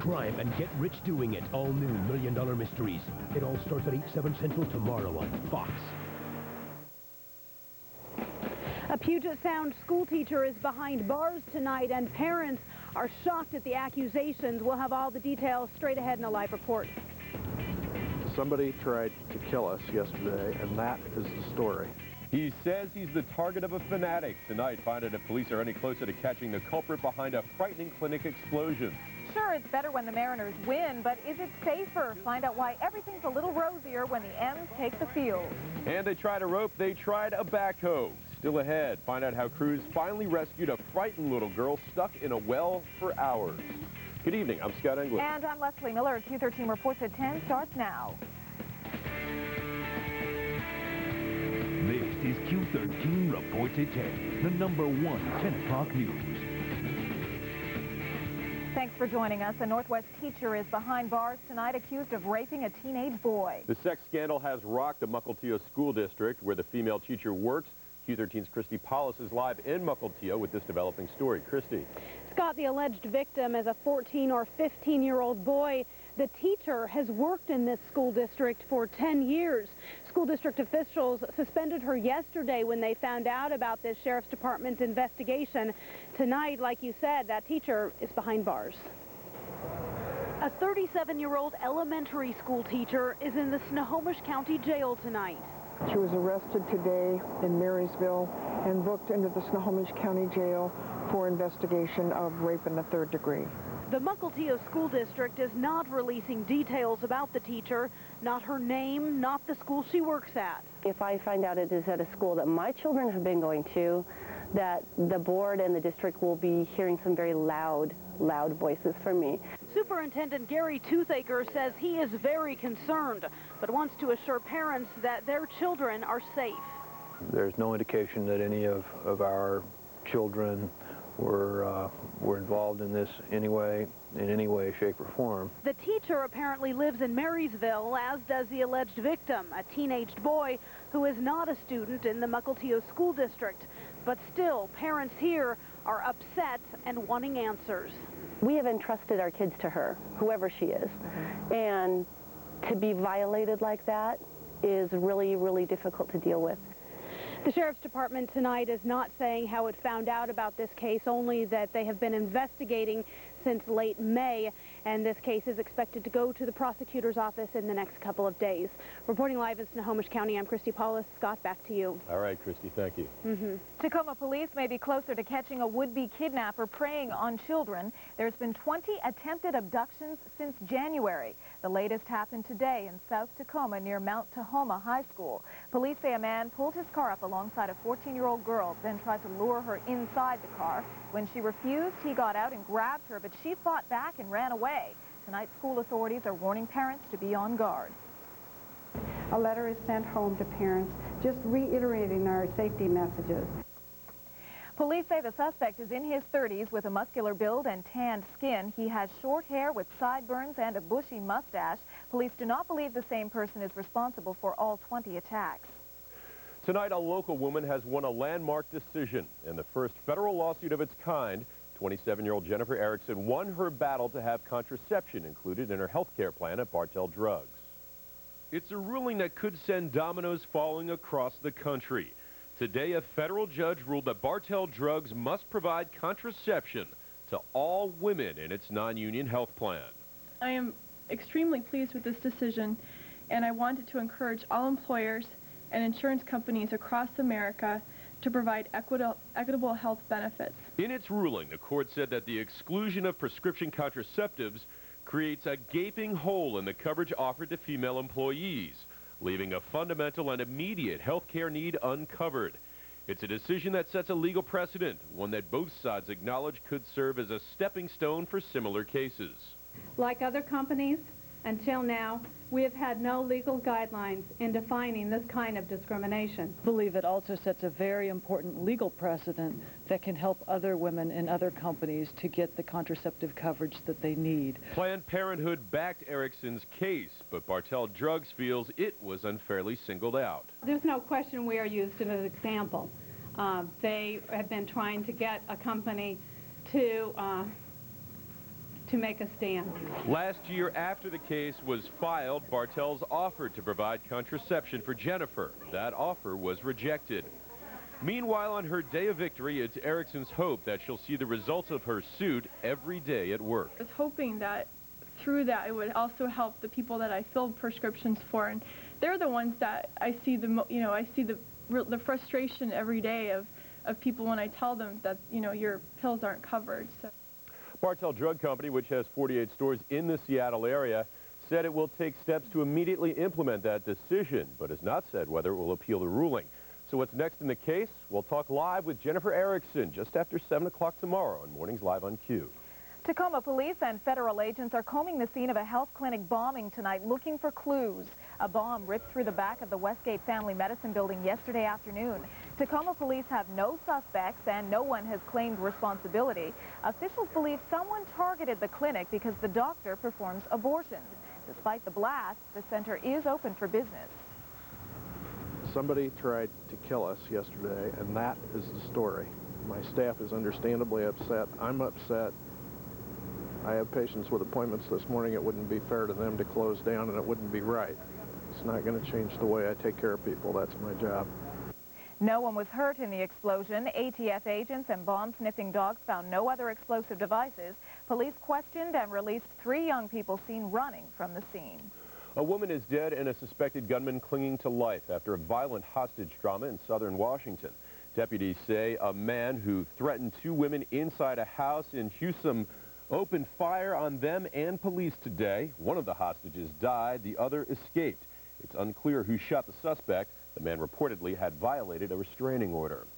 Crime and get rich doing it. All new $1 Million Mysteries. It all starts at 8/7 Central tomorrow on Fox. A Puget Sound school teacher is behind bars tonight, and parents are shocked at the accusations. We'll have all the details straight ahead in a live report. Somebody tried to kill us yesterday, and that is the story. He says he's the target of a fanatic. Tonight, find out if police are any closer to catching the culprit behind a frightening clinic explosion. Sure, it's better when the Mariners win, but is it safer? Find out why everything's a little rosier when the M's take the field. And they tried a rope, they tried a backhoe. Still ahead, find out how crews finally rescued a frightened little girl stuck in a well for hours. Good evening, I'm Scott England. And I'm Leslie Miller. Q13 Reports at 10 starts now. This is Q13 Reports at 10, the #1 10 o'clock news. Thanks for joining us. A Northwest teacher is behind bars tonight accused of raping a teenage boy. The sex scandal has rocked the Mukilteo School District, where the female teacher works. Q13's Christy Paulus is live in Mukilteo with this developing story. Christy. Scott, the alleged victim is a 14 or 15-year-old boy. The teacher has worked in this school district for 10 years. School district officials suspended her yesterday when they found out about this Sheriff's Department investigation. Tonight, like you said, that teacher is behind bars. A 37-year-old elementary school teacher is in the Snohomish County Jail tonight. She was arrested today in Marysville and booked into the Snohomish County Jail for investigation of rape in the 3rd degree. The Mukilteo School District is not releasing details about the teacher, not her name, not the school she works at. If I find out it is at a school that my children have been going to, that the board and the district will be hearing some very loud voices from me. Superintendent Gary Toothaker says he is very concerned, but wants to assure parents that their children are safe. There's no indication that any of our children were involved in this in any way, shape, or form. The teacher apparently lives in Marysville, as does the alleged victim, a teenage boy who is not a student in the Mukilteo School District. But still, parents here are upset and wanting answers. We have entrusted our kids to her, whoever she is, and to be violated like that is really, really difficult to deal with. The Sheriff's Department tonight is not saying how it found out about this case, only that they have been investigating since late May, and this case is expected to go to the prosecutor's office in the next couple of days. Reporting live in Snohomish County, I'm Christy Paulus. Scott, back to you. All right, Christy, thank you. Tacoma police may be closer to catching a would-be kidnapper preying on children. There's been 20 attempted abductions since January. The latest happened today in South Tacoma near Mount Tahoma High School. Police say a man pulled his car up alongside a 14-year-old girl, then tried to lure her inside the car. When she refused, he got out and grabbed her, but she fought back and ran away. Tonight, school authorities are warning parents to be on guard. A letter is sent home to parents, just reiterating our safety messages. Police say the suspect is in his 30s with a muscular build and tanned skin. He has short hair with sideburns and a bushy mustache. Police do not believe the same person is responsible for all 20 attacks. Tonight, a local woman has won a landmark decision. In the first federal lawsuit of its kind, 27-year-old Jennifer Erickson won her battle to have contraception included in her health care plan at Bartell Drugs. It's a ruling that could send dominoes falling across the country. Today, a federal judge ruled that Bartell Drugs must provide contraception to all women in its non-union health plan. I am extremely pleased with this decision, and I wanted to encourage all employers and insurance companies across America to provide equitable health benefits. In its ruling, the court said that the exclusion of prescription contraceptives creates a gaping hole in the coverage offered to female employees, leaving a fundamental and immediate health care need uncovered. It's a decision that sets a legal precedent, one that both sides acknowledge could serve as a stepping stone for similar cases. Like other companies, until now, we have had no legal guidelines in defining this kind of discrimination. I believe it also sets a very important legal precedent that can help other women in other companies to get the contraceptive coverage that they need. Planned Parenthood backed Erickson's case, but Bartell Drugs feels it was unfairly singled out. There's no question we are used as an example. They have been trying to get a company to to make a stand. Last year, after the case was filed, Bartels offered to provide contraception for Jennifer. That offer was rejected. Meanwhile, on her day of victory, it's Erickson's hope that she'll see the results of her suit every day at work. I was hoping that through that it would also help the people that I filled prescriptions for, and they're the ones that I see the frustration every day of people when I tell them that, your pills aren't covered. So. Bartell Drug Company, which has 48 stores in the Seattle area, said it will take steps to immediately implement that decision, but has not said whether it will appeal the ruling. So what's next in the case? We'll talk live with Jennifer Erickson just after 7 o'clock tomorrow on Mornings Live on Q. Tacoma police and federal agents are combing the scene of a health clinic bombing tonight, looking for clues. A bomb ripped through the back of the Westgate Family Medicine building yesterday afternoon. Tacoma police have no suspects and no one has claimed responsibility. Officials believe someone targeted the clinic because the doctor performs abortions. Despite the blast, the center is open for business. Somebody tried to kill us yesterday, and that is the story. My staff is understandably upset. I'm upset. I have patients with appointments this morning. It wouldn't be fair to them to close down, and it wouldn't be right. It's not going to change the way I take care of people. That's my job. No one was hurt in the explosion. ATF agents and bomb-sniffing dogs found no other explosive devices. Police questioned and released 3 young people seen running from the scene. A woman is dead and a suspected gunman clinging to life after a violent hostage drama in southern Washington. Deputies say a man who threatened 2 women inside a house in Hewsum opened fire on them and police today. One of the hostages died, the other escaped. It's unclear who shot the suspect. The man reportedly had violated a restraining order.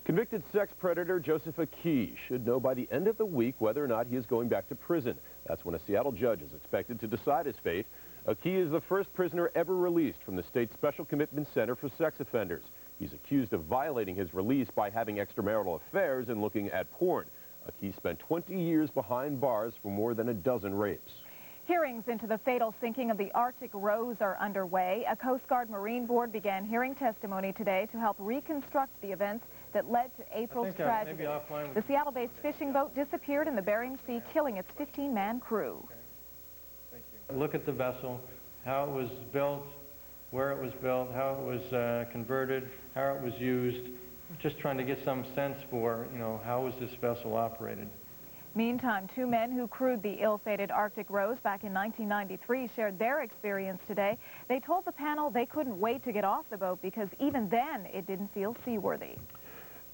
Convicted sex predator Joseph Akey should know by the end of the week whether or not he is going back to prison. That's when a Seattle judge is expected to decide his fate. Akey is the first prisoner ever released from the state's Special Commitment Center for Sex Offenders. He's accused of violating his release by having extramarital affairs and looking at porn. Akey spent 20 years behind bars for more than a dozen rapes. Hearings into the fatal sinking of the Arctic Rose are underway. A Coast Guard Marine Board began hearing testimony today to help reconstruct the events that led to April's tragedy. The Seattle-based fishing boat disappeared in the Bering Sea, killing its 15-man crew. Thank you. Look at the vessel, how it was built, where it was built, how it was converted, how it was used. Just trying to get some sense for, how was this vessel operated. Meantime, 2 men who crewed the ill-fated Arctic Rose back in 1993 shared their experience today. They told the panel they couldn't wait to get off the boat because even then it didn't feel seaworthy.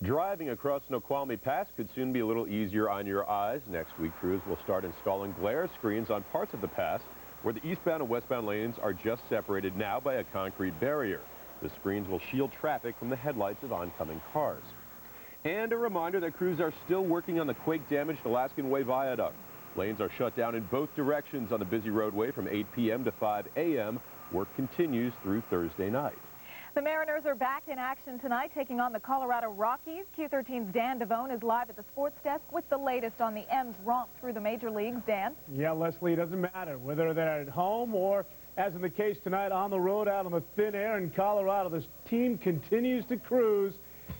Driving across Snoqualmie Pass could soon be a little easier on your eyes. Next week, crews will start installing glare screens on parts of the pass where the eastbound and westbound lanes are just separated now by a concrete barrier. The screens will shield traffic from the headlights of oncoming cars. And a reminder that crews are still working on the quake-damaged Alaskan Way Viaduct. Lanes are shut down in both directions on the busy roadway from 8 p.m. to 5 a.m. Work continues through Thursday night. The Mariners are back in action tonight, taking on the Colorado Rockies. Q13's Dan Devone is live at the sports desk with the latest on the M's romp through the major leagues. Dan? Yeah, Leslie, it doesn't matter whether they're at home or, as in the case tonight, on the road out on the thin air in Colorado. This team continues to cruise.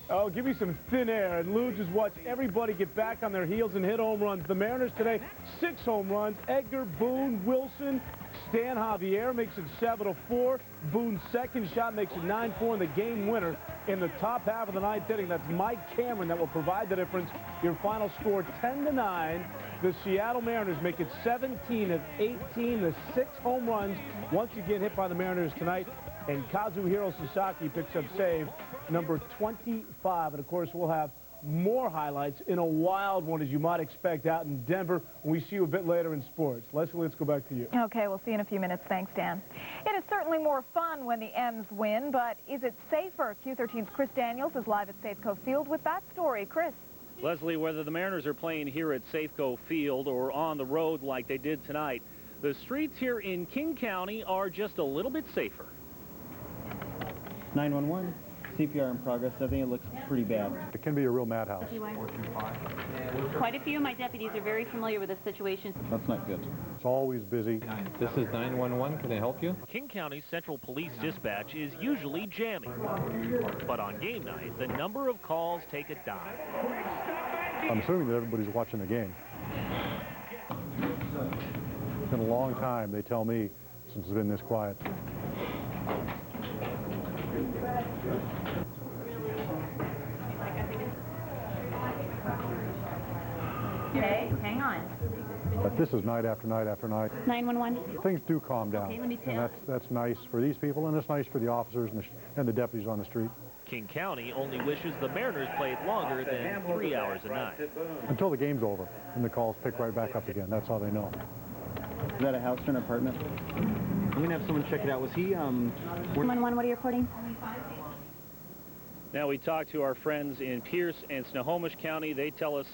Oh, give me some thin air. And Lou, just watch everybody get back on their heels and hit home runs. The Mariners today, 6 home runs. Edgar, Boone, Wilson, Stan Javier makes it 7-4. Boone's second shot makes it 9-4. And the game winner in the top half of the 9th inning, that's Mike Cameron, that will provide the difference. Your final score, 10-9. The Seattle Mariners make it 17 of 18. The 6 home runs once again hit by the Mariners tonight. And Kazuhiro Sasaki picks up save number 25. And, of course, we'll have more highlights in a wild one, as you might expect, out in Denver when we see you a bit later in sports. Leslie, let's go back to you. Okay, we'll see you in a few minutes. Thanks, Dan. It is certainly more fun when the M's win, but is it safer? Q13's Chris Daniels is live at Safeco Field with that story. Chris. Leslie, whether the Mariners are playing here at Safeco Field or on the road like they did tonight, the streets here in King County are just a little bit safer. 911, CPR in progress. I think it looks pretty bad. It can be a real madhouse. Quite a few of my deputies are very familiar with this situation. That's not good. It's always busy. This is 911. Can I help you? King County Central Police Dispatch is usually jammy. But on game night, the number of calls take a dive. I'm assuming that everybody's watching the game. been a long time, they tell me, since it's been this quiet. Okay, hang on. But this is night after night after night. 911. Things do calm down. Okay, let me and tell. that's nice for these people, and it's nice for the officers and the deputies on the street. King County only wishes the Mariners played longer than 3 hours a night. Until the game's over, and the calls pick right back up again. That's how they know. Is that a house or an apartment? I'm going to have someone check it out. Was he, 911, what are you reporting? Now, we talked to our friends in Pierce and Snohomish County. They tell us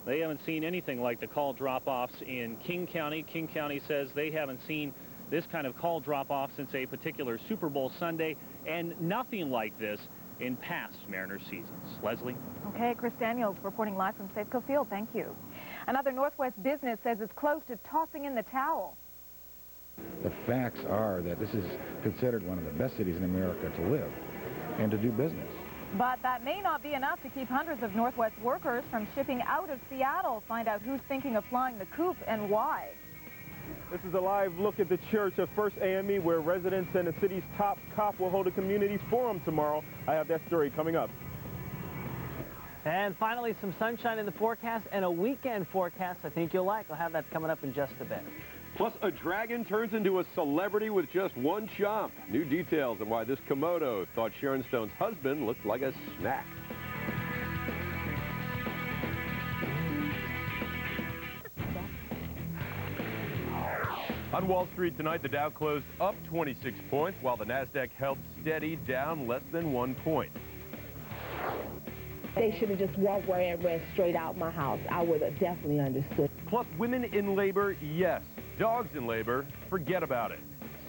they haven't seen anything like the call drop-offs in King County. King County says they haven't seen this kind of call drop-off since a particular Super Bowl Sunday, and nothing like this in past Mariners seasons. Leslie? Okay, Chris Daniels reporting live from Safeco Field. Thank you. Another Northwest business says it's close to tossing in the towel. The facts are that this is considered one of the best cities in America to live and to do business. But that may not be enough to keep hundreds of Northwest workers from shipping out of Seattle. Find out who's thinking of flying the coop and why. This is a live look at the Church of First AME, where residents and the city's top cop will hold a community forum tomorrow. I have that story coming up. And finally, some sunshine in the forecast and a weekend forecast I think you'll like. I'll have that coming up in just a bit. Plus, a dragon turns into a celebrity with just one chomp. New details on why this Komodo thought Sharon Stone's husband looked like a snack. On Wall Street tonight, the Dow closed up 26 points, while the Nasdaq held steady, down less than 1 point. They should have just walked where it ran straight out my house. I would have definitely understood. Plus, women in labor, yes. Dogs in labor, forget about it.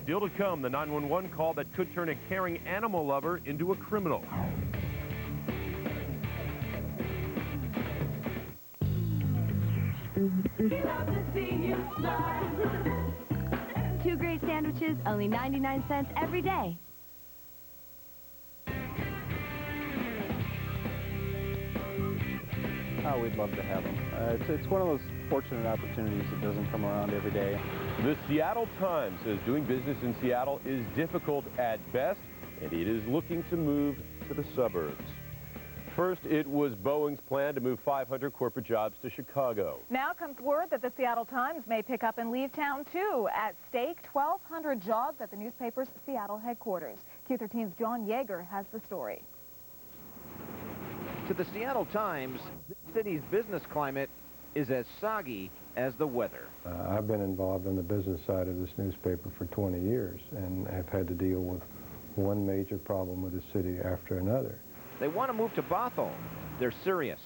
Still to come, the 911 call that could turn a caring animal lover into a criminal. Two great sandwiches, only 99 cents every day. Oh, we'd love to have them. It's one of those fortunate opportunities that doesn't come around every day. The Seattle Times says doing business in Seattle is difficult at best, and it is looking to move to the suburbs. First, it was Boeing's plan to move 500 corporate jobs to Chicago. Now comes word that the Seattle Times may pick up and leave town, too. At stake, 1,200 jobs at the newspaper's Seattle headquarters. Q13's John Yeager has the story. To the Seattle Times, the city's business climate is as soggy as the weather. I've been involved in the business side of this newspaper for 20 years and have had to deal with one major problem with the city after another. They want to move to Bothell. They're serious.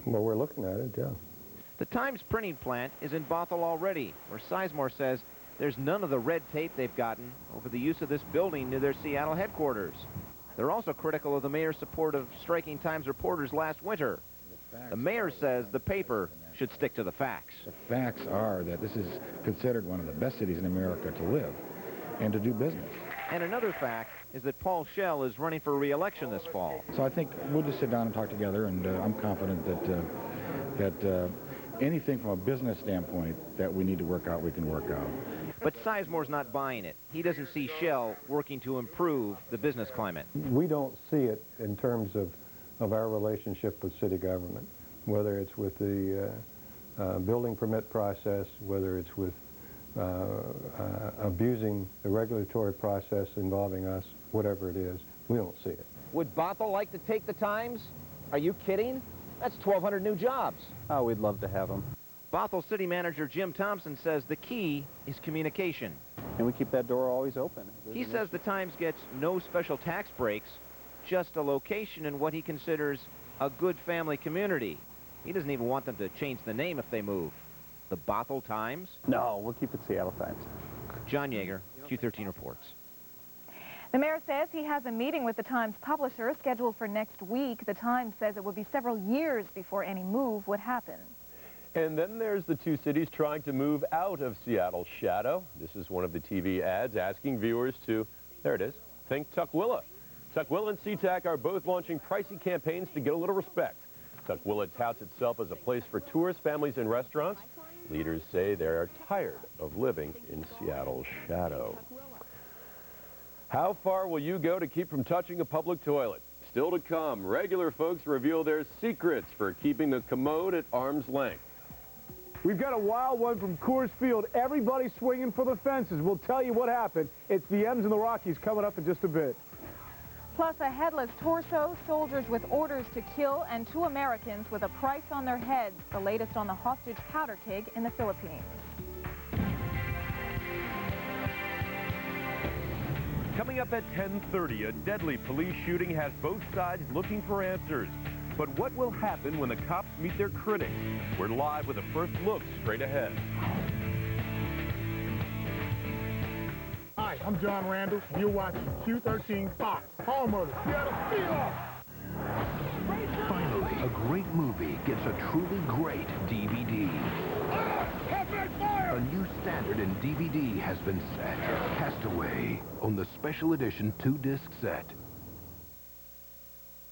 Well, we're looking at it, yeah. The Times printing plant is in Bothell already, where Sizemore says there's none of the red tape they've gotten over the use of this building near their Seattle headquarters. They're also critical of the mayor's support of striking Times reporters last winter. The mayor says the paper should stick to the facts. The facts are that this is considered one of the best cities in America to live and to do business. And another fact is that Paul Schell is running for re-election this fall. So I think we'll just sit down and talk together, and I'm confident that anything from a business standpoint that we need to work out, we can work out. But Sizemore's not buying it. He doesn't see Schell working to improve the business climate. We don't see it in terms of our relationship with city government, whether it's with the building permit process, whether it's with abusing the regulatory process involving us, whatever it is, we don't see it. Would Bothell like to take the Times? Are you kidding? That's 1,200 new jobs. Oh, we'd love to have them. Bothell City Manager Jim Thompson says the key is communication. And we keep that door always open. He says the Times gets no special tax breaks, just a location in what he considers a good family community. He doesn't even want them to change the name if they move. The Bothell Times? No, we'll keep it Seattle Times. John Yeager, Q13 reports. The mayor says he has a meeting with the Times publisher scheduled for next week. The Times says it would be several years before any move would happen. And then there's the two cities trying to move out of Seattle's shadow. This is one of the TV ads asking viewers to, there it is, think Tukwila. Tukwila and SeaTac are both launching pricey campaigns to get a little respect. Tukwila touts itself as a place for tourists, families, and restaurants. Leaders say they are tired of living in Seattle's shadow. How far will you go to keep from touching a public toilet? Still to come, regular folks reveal their secrets for keeping the commode at arm's length. We've got a wild one from Coors Field. Everybody swinging for the fences. We'll tell you what happened. It's the M's and the Rockies coming up in just a bit. Plus a headless torso, soldiers with orders to kill, and 2 Americans with a price on their heads. The latest on the hostage powder keg in the Philippines. Coming up at 10:30, a deadly police shooting has both sides looking for answers. But what will happen when the cops meet their critics? We're live with a first look straight ahead. Hi, I'm John Randall. You're watching Q13 Fox, home of the Seattle Seahawks. Finally, a great movie gets a truly great DVD. A new standard in DVD has been set. Castaway on the special edition 2-disc set.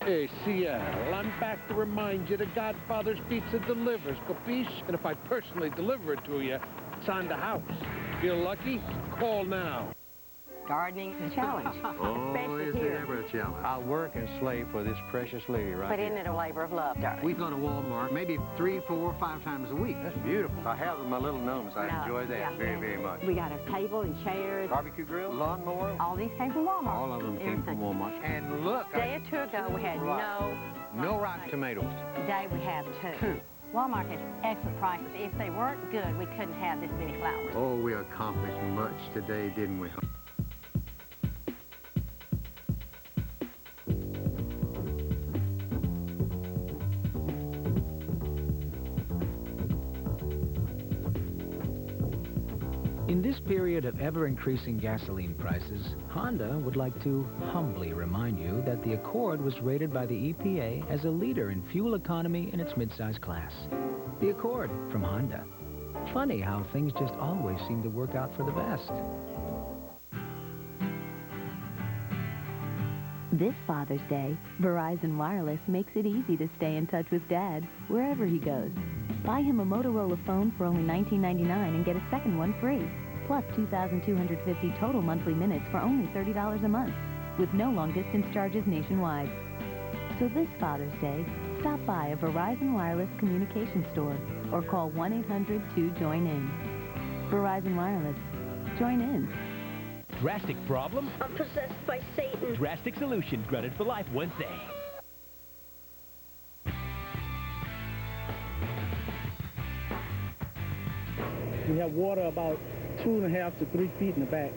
Hey, Seattle, I'm back to remind you the Godfather's Pizza delivers, capiche? And if I personally deliver it to you, it's on the house. Feel lucky? Call now. Gardening is a challenge. Oh, is it ever a challenge? I'll work and slave for this precious lady right But here. isn't it a labor of love, darling? We go to Walmart maybe 3, 4, 5 times a week. That's beautiful. I have my little gnomes. I enjoy that very, very much. We got a table and chairs. Barbecue grill, lawnmower. All these came from Walmart. All of them came from Walmart. And look. A day or 2 ago, we had no rotten tomatoes. Today, we have 2. Walmart has excellent prices. If they weren't good, we couldn't have this many flowers. Oh, we accomplished much today, didn't we? In this period of ever-increasing gasoline prices, Honda would like to humbly remind you that the Accord was rated by the EPA as a leader in fuel economy in its midsize class. The Accord from Honda. Funny how things just always seem to work out for the best. This Father's Day, Verizon Wireless makes it easy to stay in touch with Dad wherever he goes. Buy him a Motorola phone for only $19.99 and get a second one free, plus 2,250 total monthly minutes for only $30 a month, with no long-distance charges nationwide. So this Father's Day, stop by a Verizon Wireless communication store or call 1-800-2-JOIN-IN. Verizon Wireless. Join in. Drastic problem? I'm possessed by Satan. Drastic solution granted for life Wednesday. We have water about 2.5 to 3 feet in the back.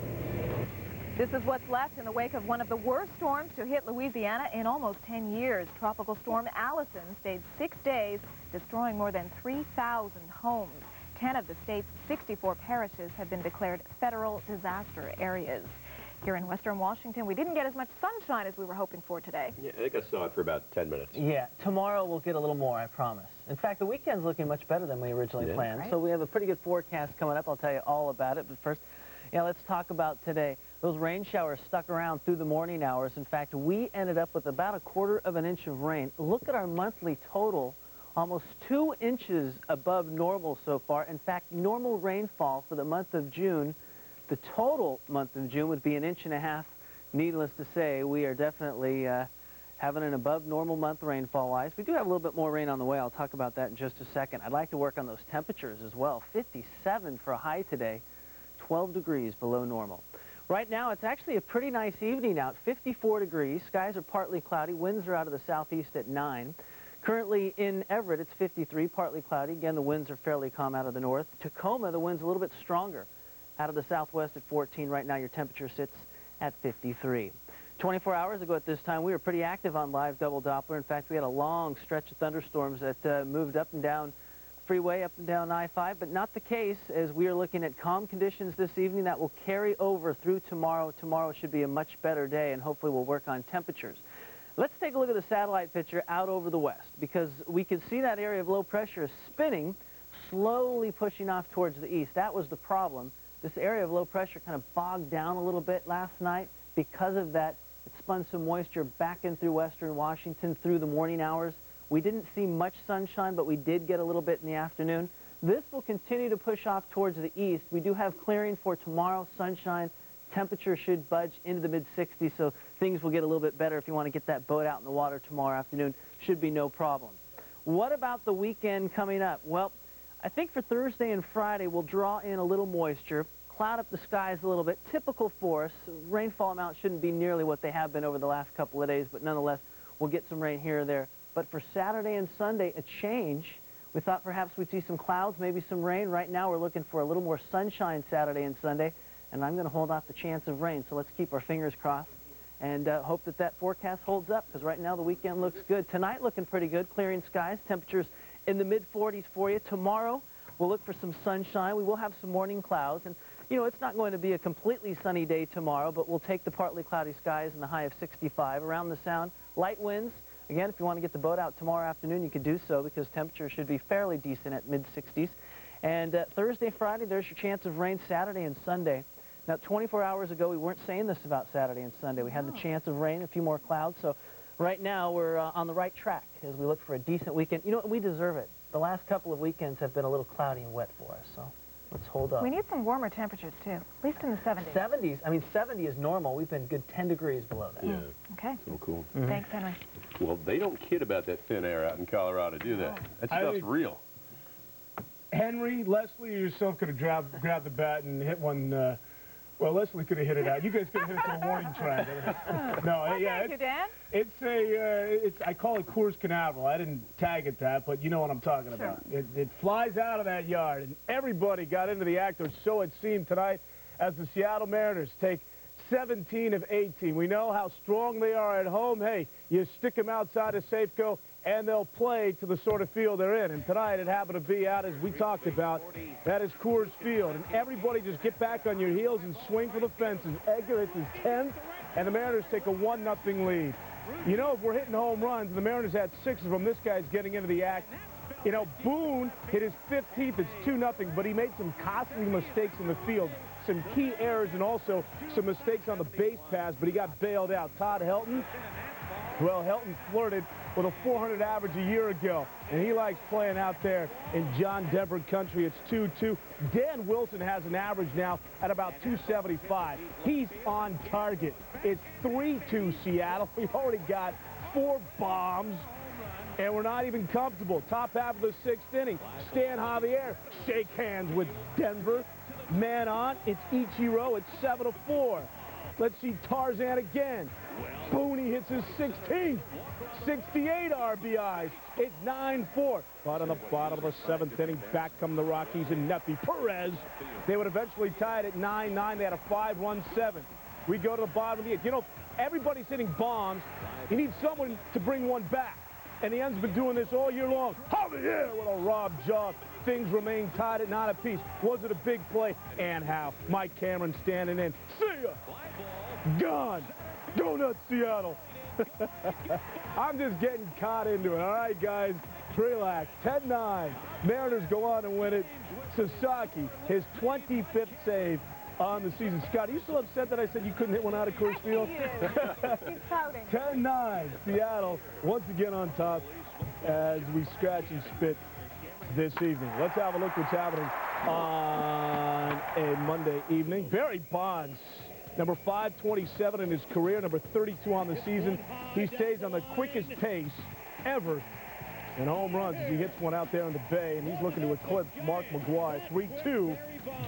This is what's left in the wake of one of the worst storms to hit Louisiana in almost 10 years. Tropical storm Allison stayed 6 days, destroying more than 3,000 homes. 10 of the state's 64 parishes have been declared federal disaster areas. Here in western Washington, we didn't get as much sunshine as we were hoping for today. Yeah, I think I saw it for about 10 minutes. Yeah, tomorrow we'll get a little more, I promise. In fact, the weekend's looking much better than we originally planned. Right. So we have a pretty good forecast coming up. I'll tell you all about it. But first, let's talk about today. Those rain showers stuck around through the morning hours. In fact, we ended up with about 1/4 inch of rain. Look at our monthly total. Almost 2 inches above normal so far. In fact, normal rainfall for the month of June, the total month of June would be 1.5 inches. Needless to say, we are definitely having an above normal month rainfall-wise. We do have a little bit more rain on the way. I'll talk about that in just a second. I'd like to work on those temperatures as well. 57 for a high today, 12 degrees below normal. Right now, it's actually a pretty nice evening out, 54 degrees. Skies are partly cloudy. Winds are out of the southeast at 9. Currently in Everett, it's 53, partly cloudy. Again, the winds are fairly calm out of the north. Tacoma, the wind's a little bit stronger. Out of the southwest at 14. Right now, your temperature sits at 53. 24 hours ago at this time, we were pretty active on live double Doppler. In fact, we had a long stretch of thunderstorms that moved up and down the freeway, up and down I-5, but not the case as we are looking at calm conditions this evening that will carry over through tomorrow. Tomorrow should be a much better day, and hopefully we'll work on temperatures. Let's take a look at the satellite picture out over the west, because we can see that area of low pressure is spinning, slowly pushing off towards the east. That was the problem. This area of low pressure kind of bogged down a little bit last night. Because of that, it spun some moisture back in through western Washington through the morning hours. We didn't see much sunshine, but we did get a little bit in the afternoon. This will continue to push off towards the east. We do have clearing for tomorrow, sunshine. Temperature should budge into the mid-60s, so things will get a little bit better if you want to get that boat out in the water tomorrow afternoon. Should be no problem. What about the weekend coming up? Well, I think for Thursday and Friday, we'll draw in a little moisture, cloud up the skies a little bit. Typical for us. Rainfall amounts shouldn't be nearly what they have been over the last couple of days, but nonetheless, we'll get some rain here or there. But for Saturday and Sunday, a change. We thought perhaps we'd see some clouds, maybe some rain. Right now, we're looking for a little more sunshine Saturday and Sunday, and I'm going to hold off the chance of rain. So let's keep our fingers crossed and hope that that forecast holds up, because right now the weekend looks good. Tonight looking pretty good, clearing skies, temperatures in the mid-40s for you. Tomorrow we'll look for some sunshine. We will have some morning clouds, and you know, it's not going to be a completely sunny day tomorrow, but we'll take the partly cloudy skies and the high of 65. Around the Sound, light winds. Again, if you want to get the boat out tomorrow afternoon, you could do so, because temperatures should be fairly decent at mid-60s. And Thursday, Friday, there's your chance of rain Saturday and Sunday. Now, 24 hours ago, we weren't saying this about Saturday and Sunday. We had the chance of rain, a few more clouds. So right now, we're on the right track as we look for a decent weekend. You know what? We deserve it. The last couple of weekends have been a little cloudy and wet for us, so let's hold up. We need some warmer temperatures, too, at least in the 70s. 70s? I mean, 70 is normal. We've been good 10 degrees below that. Yeah. Okay. So cool. Thanks, Henry. Well, they don't kid about that thin air out in Colorado, do they? That stuff's real. Henry, Leslie, yourself could have grabbed the bat and hit one. Well, Leslie could have hit it out. You guys could have hit it to the warning track. No, yeah, Thank you, Dan. It's I call it Coors Canaveral. I didn't tag it that, but you know what I'm talking about. It flies out of that yard, and everybody got into the act, or so it seemed tonight, as the Seattle Mariners take 17 of 18. We know how strong they are at home. Hey, you stick them outside of Safeco, and they'll play to the sort of field they're in. And tonight it happened to be out, as we talked about, that is Coors Field. And everybody just get back on your heels and swing for the fences. Edgar hits his 10th, and the Mariners take a 1-0 lead. You know, if we're hitting home runs, and the Mariners had 6 of them, this guy's getting into the act. You know, Boone hit his 15th. It's 2-0, but he made some costly mistakes in the field. Some key errors and also some mistakes on the base pass, but he got bailed out. Todd Helton, well, Helton flirted with a 400 average a year ago, and he likes playing out there in John Denver country. It's 2-2. Dan Wilson has an average now at about 275. He's on target. It's 3-2 Seattle. We've already got 4 bombs, and we're not even comfortable. Top half of the 6th inning, Stan Javier shake hands with Denver. Man on, it's Ichiro. It's 7-4. Let's see Tarzan again. Boone hits his 16th. 68 RBIs. It's 9-4. But on the bottom of the 7th inning, back come the Rockies and Neppy Perez. They would eventually tie it at 9-9. They had a 5-run 7th. We go to the bottom of the 8th. You know, everybody's hitting bombs. You need someone to bring one back. And the end's been doing this all year long. Javier with a rob job. Things remain tied at 9 apiece. Was it a big play? And how? Mike Cameron standing in. See ya. Gone. Go nuts, Seattle. I'm just getting caught into it. All right, guys, relax. 10-9. Mariners go on and win it. Sasaki, his 25th save on the season. Scott, are you still upset that I said you couldn't hit one out of Coors Field? Keep pouting. 10-9. Seattle once again on top as we scratch and spit this evening. Let's have a look what's happening on a Monday evening. Barry Bonds, number 527 in his career, number 32 on the season. He stays on the quickest pace ever in home runs as he hits one out there in the Bay, and he's looking to eclipse Mark McGwire. 3-2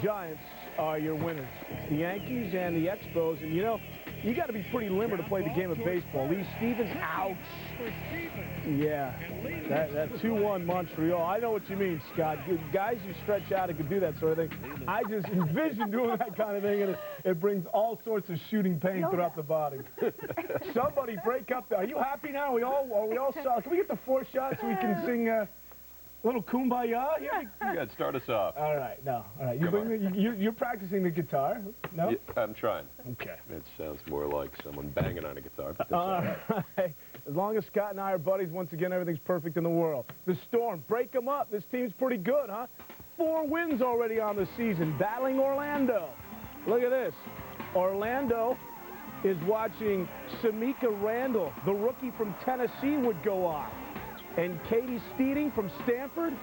Giants are your winners. The Yankees and the Expos, and you know, you got to be pretty limber to play the game of baseball. Lee Stevens, ouch. Yeah, that 2-1 Montreal. I know what you mean, Scott. Guys who stretch out and can do that sort of thing. I just envision doing that kind of thing, and it brings all sorts of shooting pain throughout the body. Somebody break up. Are you happy now? Are we all solid? Can we get the 4 shots so we can sing a little kumbaya? Yeah. You got to start us off. All right, no. All right, you're practicing the guitar? No? Yeah, I'm trying. Okay. It sounds more like someone banging on a guitar. All right. As long as Scott and I are buddies, once again, everything's perfect in the world. The Storm, break them up. This team's pretty good, huh? 4 wins already on the season, battling Orlando. Look at this. Orlando is watching Samika Randall, the rookie from Tennessee, would go off. And Katie Steeding from Stanford.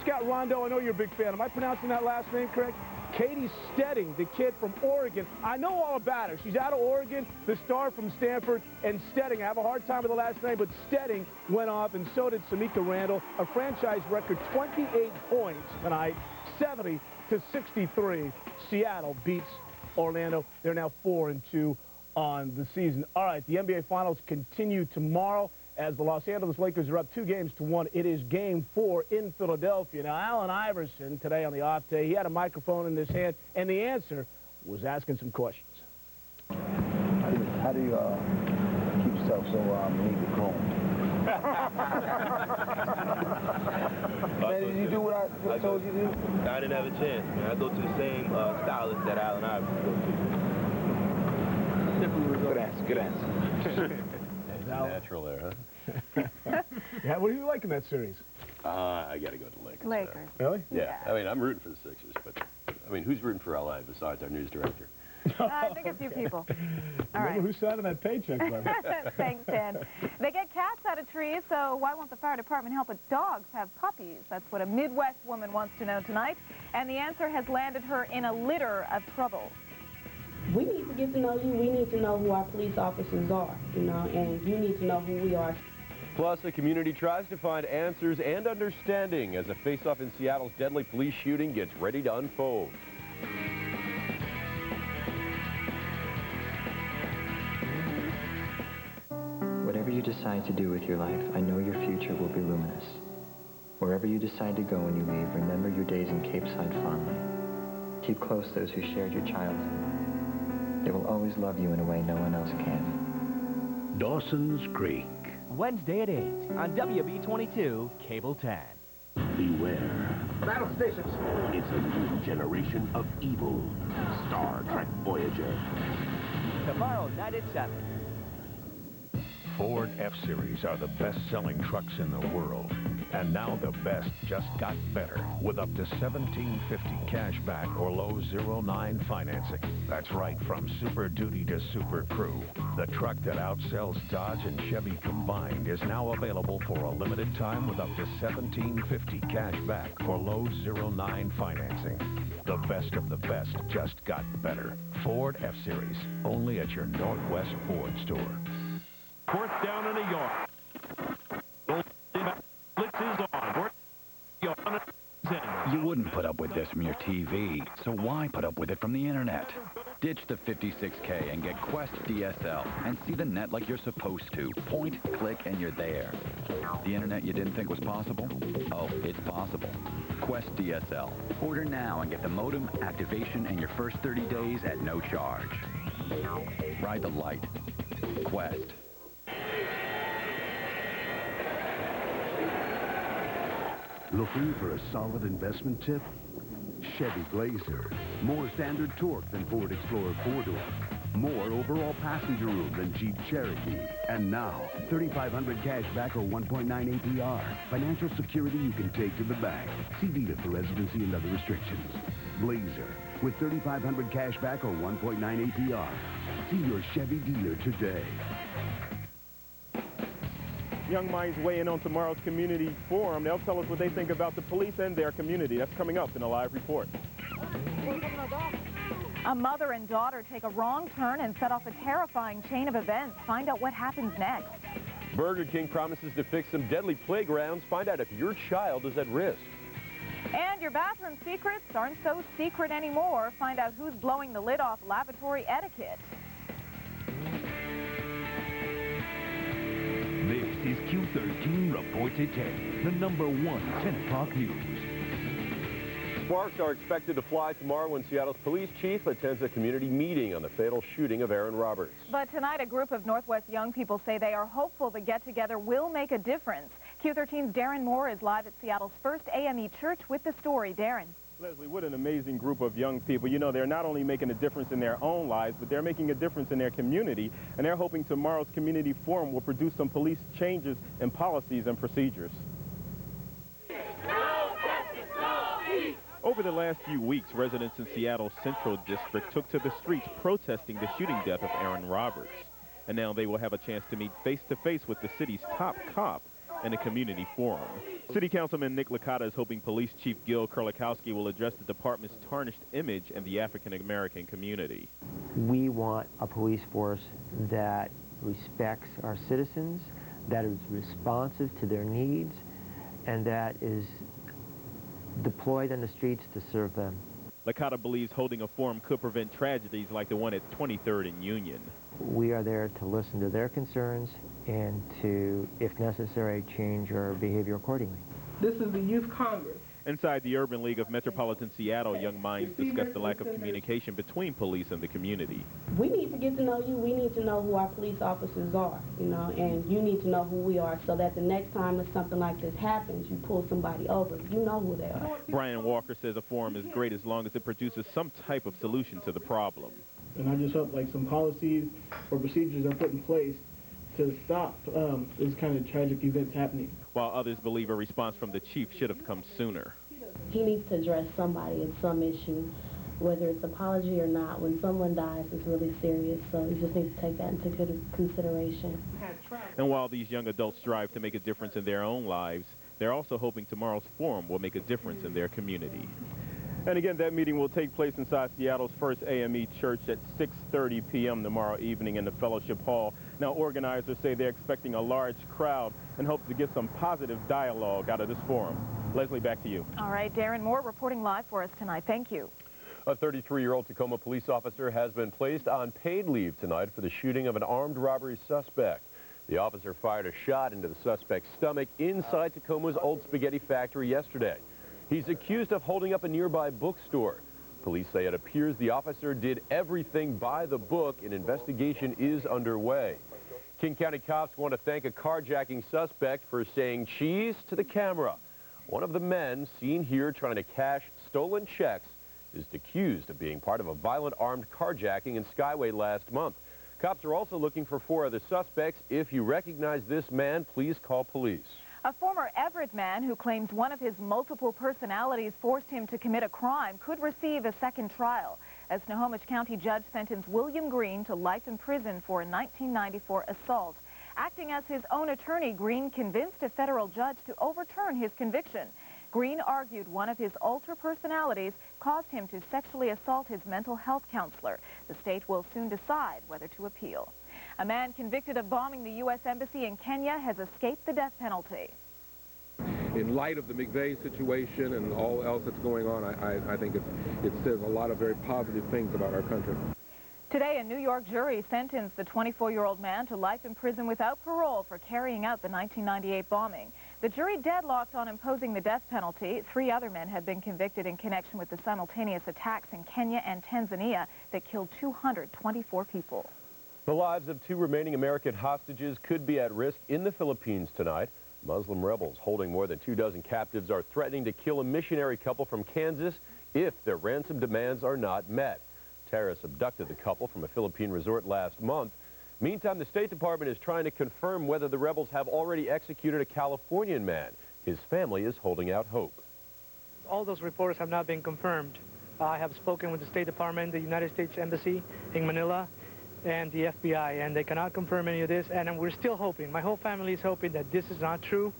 Scout Rondo, I know you're a big fan. Am I pronouncing that last name correct? Katie Stedding, the kid from Oregon. I know all about her. She's out of Oregon, the star from Stanford, and Stedding. I have a hard time with the last name, but Stedding went off, and so did Samika Randall. A franchise record 28 points tonight, 70-63. Seattle beats Orlando. They're now 4-2 on the season. All right, the NBA Finals continue tomorrow as the Los Angeles Lakers are up 2-1. It is Game 4 in Philadelphia. Now, Allen Iverson today on the off day, he had a microphone in his hand, and the answer was asking some questions. How do you keep yourself so neat and combed? Man, did you do what I told you to do? I didn't have a chance, man. I go to the same stylist that Allen Iverson goes to. Good answer, good answer. Natural there, huh? Yeah, what do you like in that series? I got to go to the Lakers. Lakers. Really? Yeah. I mean, I'm rooting for the Sixers, but, I mean, who's rooting for LA besides our news director? I think a few people. All right. Who's signing that paycheck, buddy? Thanks, Dan. They get cats out of trees, so why won't the fire department help dogs have puppies? That's what a Midwest woman wants to know tonight, and the answer has landed her in a litter of trouble. We need to get to know you. We need to know who our police officers are, you know, and you need to know who we are. Plus, the community tries to find answers and understanding as a face-off in Seattle's deadly police shooting gets ready to unfold. Whatever you decide to do with your life, I know your future will be luminous. Wherever you decide to go when you leave, remember your days in Cape Side fondly. Keep close those who shared your childhood. They will always love you in a way no one else can. Dawson's Creek. Wednesday at 8 on WB22 Cable 10. Beware. Battle stations. It's a new generation of evil. Star Trek Voyager. Tomorrow night at 7. Ford F-Series are the best-selling trucks in the world. And now the best just got better with up to $1,750 cash back or low 0-9 financing. That's right, from Super Duty to Super Crew. The truck that outsells Dodge and Chevy combined is now available for a limited time with up to $1,750 cash back or low 0-9 financing. The best of the best just got better. Ford F-Series, only at your Northwest Ford store. Fourth down and a yard. Blitz is on. You wouldn't put up with this from your TV, so why put up with it from the internet? Ditch the 56K and get Quest DSL and see the net like you're supposed to. Point, click, and you're there. The internet you didn't think was possible? Oh, it's possible. Quest DSL. Order now and get the modem, activation, and your first 30 days at no charge. Ride the light. Quest. Looking for a solid investment tip? Chevy Blazer. More standard torque than Ford Explorer 4-door. More overall passenger room than Jeep Cherokee. And now, $3,500 cash back or 1.9 APR. Financial security you can take to the bank. See dealer for residency and other restrictions. Blazer, with $3,500 cash back or 1.9 APR. See your Chevy dealer today. Young minds weigh in on tomorrow's community forum. They'll tell us what they think about the police and their community. That's coming up in a live report. A mother and daughter take a wrong turn and set off a terrifying chain of events. Find out what happens next. Burger King promises to fix some deadly playgrounds. Find out if your child is at risk. And your bathroom secrets aren't so secret anymore. Find out who's blowing the lid off lavatory etiquette. This is Q13 Reports at 10, the #1 10 o'clock news. Sparks are expected to fly tomorrow when Seattle's police chief attends a community meeting on the fatal shooting of Aaron Roberts. But tonight, a group of Northwest young people say they are hopeful the get-together will make a difference. Q13's Darren Moore is live at Seattle's first AME church with the story. Darren. Leslie, what an amazing group of young people. You know, they're not only making a difference in their own lives, but they're making a difference in their community. And they're hoping tomorrow's community forum will produce some police changes in policies and procedures. Over the last few weeks, residents in Seattle's Central District took to the streets protesting the shooting death of Aaron Roberts. And now they will have a chance to meet face-to-face with the city's top cop in a community forum. City Councilman Nick Licata is hoping Police Chief Gil Kurlikowski will address the department's tarnished image in the African-American community. We want a police force that respects our citizens, that is responsive to their needs, and that is deployed on the streets to serve them. Licata believes holding a forum could prevent tragedies like the one at 23rd and Union. We are there to listen to their concerns and to, if necessary, change our behavior accordingly. This is the Youth Congress. Inside the Urban League of Metropolitan Seattle, young minds discuss the lack of communication between police and the community. We need to get to know you. We need to know who our police officers are, you know, and you need to know who we are so that the next time that something like this happens, you pull somebody over. You know who they are. Brian Walker says a forum is great as long as it produces some type of solution to the problem. And I just hope like some policies or procedures are put in place to stop this kind of tragic events happening. While others believe a response from the chief should have come sooner. He needs to address somebody at some issue, whether it's apology or not. When someone dies, it's really serious, so he just needs to take that into consideration. And while these young adults strive to make a difference in their own lives, they're also hoping tomorrow's forum will make a difference in their community. And again, that meeting will take place inside Seattle's First AME Church at 6:30 p.m. tomorrow evening in the Fellowship Hall. Now, organizers say they're expecting a large crowd and hope to get some positive dialogue out of this forum. Leslie, back to you. All right, Darren Moore reporting live for us tonight. Thank you. A 33-year-old Tacoma police officer has been placed on paid leave tonight for the shooting of an armed robbery suspect. The officer fired a shot into the suspect's stomach inside Tacoma's old spaghetti factory yesterday. He's accused of holding up a nearby bookstore. Police say it appears the officer did everything by the book. An investigation is underway. King County cops want to thank a carjacking suspect for saying cheese to the camera. One of the men seen here trying to cash stolen checks is accused of being part of a violent armed carjacking in Skyway last month. Cops are also looking for 4 other suspects. If you recognize this man, please call police. A former Everett man who claims one of his multiple personalities forced him to commit a crime could receive a second trial. A Snohomish County judge sentenced William Green to life in prison for a 1994 assault. Acting as his own attorney, Green convinced a federal judge to overturn his conviction. Green argued one of his alter personalities caused him to sexually assault his mental health counselor. The state will soon decide whether to appeal. A man convicted of bombing the U.S. Embassy in Kenya has escaped the death penalty. In light of the McVeigh situation and all else that's going on, I think it says a lot of very positive things about our country. Today, a New York jury sentenced the 24-year-old man to life in prison without parole for carrying out the 1998 bombing. The jury deadlocked on imposing the death penalty. 3 other men had been convicted in connection with the simultaneous attacks in Kenya and Tanzania that killed 224 people. The lives of 2 remaining American hostages could be at risk in the Philippines tonight. Muslim rebels holding more than 24 captives are threatening to kill a missionary couple from Kansas if their ransom demands are not met. Terrorists abducted the couple from a Philippine resort last month. Meantime, the State Department is trying to confirm whether the rebels have already executed a Californian man. His family is holding out hope. All those reports have not been confirmed. I have spoken with the State Department, the United States Embassy in Manila, and the FBI, and they cannot confirm any of this, and we're still hoping. My whole family is hoping that this is not true.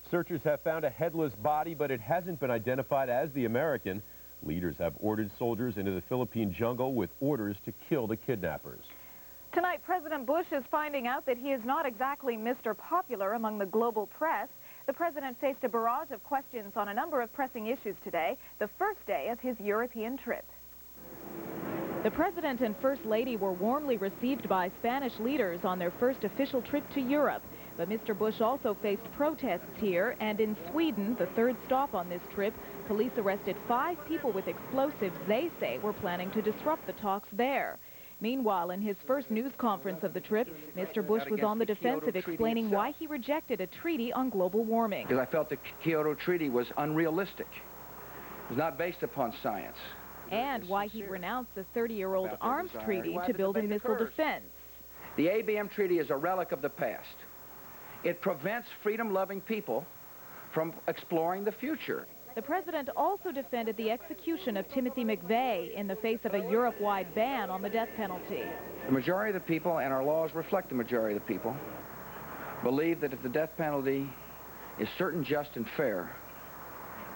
Searchers have found a headless body, but it hasn't been identified as the American. Leaders have ordered soldiers into the Philippine jungle with orders to kill the kidnappers. Tonight, President Bush is finding out that he is not exactly Mr. Popular among the global press. The president faced a barrage of questions on a number of pressing issues today, the first day of his European trip. The president and first lady were warmly received by Spanish leaders on their first official trip to Europe. But Mr. Bush also faced protests here, and in Sweden, the 3rd stop on this trip, police arrested 5 people with explosives they say were planning to disrupt the talks there. Meanwhile, in his first news conference of the trip, Mr. Bush was on the defensive, explaining why he rejected a treaty on global warming. Because I felt the Kyoto Treaty was unrealistic. It was not based upon science. And why he renounced the 30-year-old arms treaty to build a missile defense. The ABM Treaty is a relic of the past. It prevents freedom-loving people from exploring the future. The president also defended the execution of Timothy McVeigh in the face of a Europe-wide ban on the death penalty. The majority of the people, and our laws reflect the majority of the people, believe that if the death penalty is certain, just, and fair,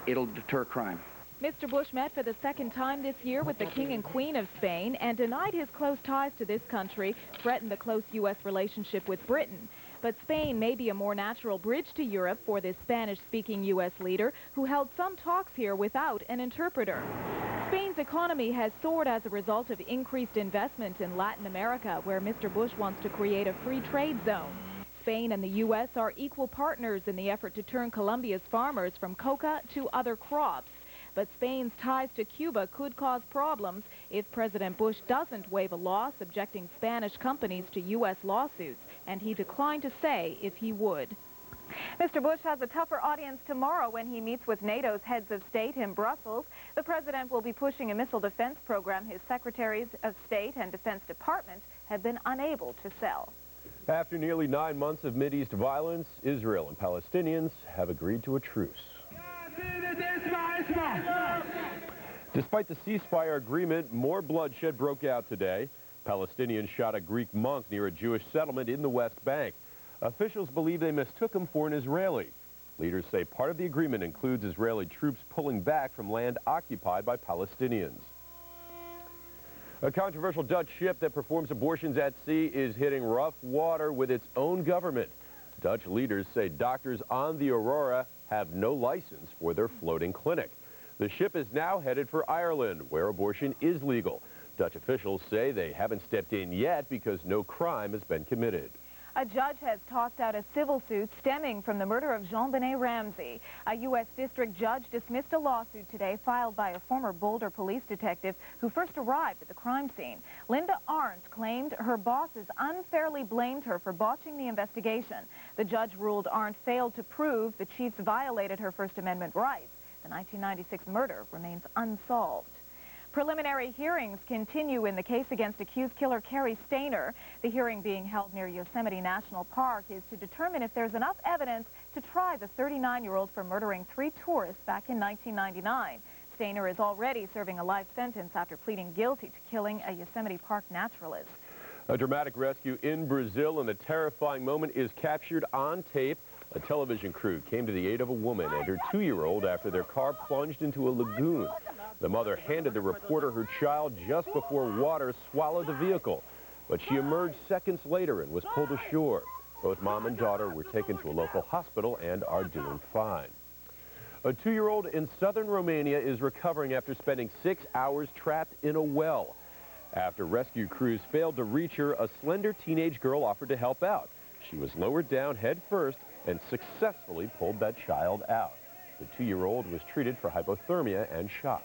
it'll deter crime. Mr. Bush met for the second time this year with the King and Queen of Spain and denied his close ties to this country, threatened the close U.S. relationship with Britain. But Spain may be a more natural bridge to Europe for this Spanish-speaking U.S. leader who held some talks here without an interpreter. Spain's economy has soared as a result of increased investment in Latin America, where Mr. Bush wants to create a free trade zone. Spain and the U.S. are equal partners in the effort to turn Colombia's farmers from coca to other crops. But Spain's ties to Cuba could cause problems if President Bush doesn't waive a law subjecting Spanish companies to U.S. lawsuits, and he declined to say if he would. Mr. Bush has a tougher audience tomorrow when he meets with NATO's heads of state in Brussels. The president will be pushing a missile defense program his secretaries of state and Defense Department have been unable to sell. After nearly 9 months of Mideast violence, Israel and Palestinians have agreed to a truce. Despite the ceasefire agreement, more bloodshed broke out today. Palestinians shot a Greek monk near a Jewish settlement in the West Bank. Officials believe they mistook him for an Israeli. Leaders say part of the agreement includes Israeli troops pulling back from land occupied by Palestinians. A controversial Dutch ship that performs abortions at sea is hitting rough water with its own government. Dutch leaders say doctors on the Aurora have no license for their floating clinic. The ship is now headed for Ireland, where abortion is legal. Dutch officials say they haven't stepped in yet because no crime has been committed. A judge has tossed out a civil suit stemming from the murder of Jean-Benet Ramsey. A U.S. district judge dismissed a lawsuit today filed by a former Boulder police detective who first arrived at the crime scene. Linda Arndt claimed her bosses unfairly blamed her for botching the investigation. The judge ruled Arndt failed to prove the chiefs violated her First Amendment rights. The 1996 murder remains unsolved. Preliminary hearings continue in the case against accused killer Cary Stayner. The hearing being held near Yosemite National Park is to determine if there's enough evidence to try the 39-year-old for murdering 3 tourists back in 1999. Stayner is already serving a life sentence after pleading guilty to killing a Yosemite Park naturalist. A dramatic rescue in Brazil, and the terrifying moment is captured on tape. A television crew came to the aid of a woman and her 2-year-old after their car plunged into a lagoon. The mother handed the reporter her child just before water swallowed the vehicle, but she emerged seconds later and was pulled ashore. Both mom and daughter were taken to a local hospital and are doing fine. A 2-year-old in southern Romania is recovering after spending 6 hours trapped in a well. After rescue crews failed to reach her, a slender teenage girl offered to help out. She was lowered down head first and successfully pulled that child out. The 2-year-old was treated for hypothermia and shock.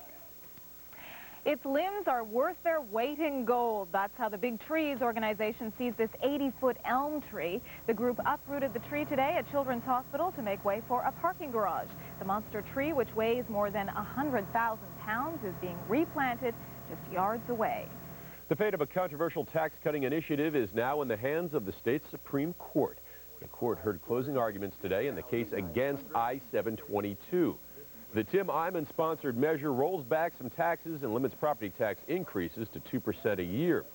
Its limbs are worth their weight in gold. That's how the Big Trees organization sees this 80-foot elm tree. The group uprooted the tree today at Children's Hospital to make way for a parking garage. The monster tree, which weighs more than 100,000 pounds, is being replanted just yards away. The fate of a controversial tax-cutting initiative is now in the hands of the state's Supreme Court. The court heard closing arguments today in the case against I-722. The Tim Eyman-sponsored measure rolls back some taxes and limits property tax increases to 2% a year.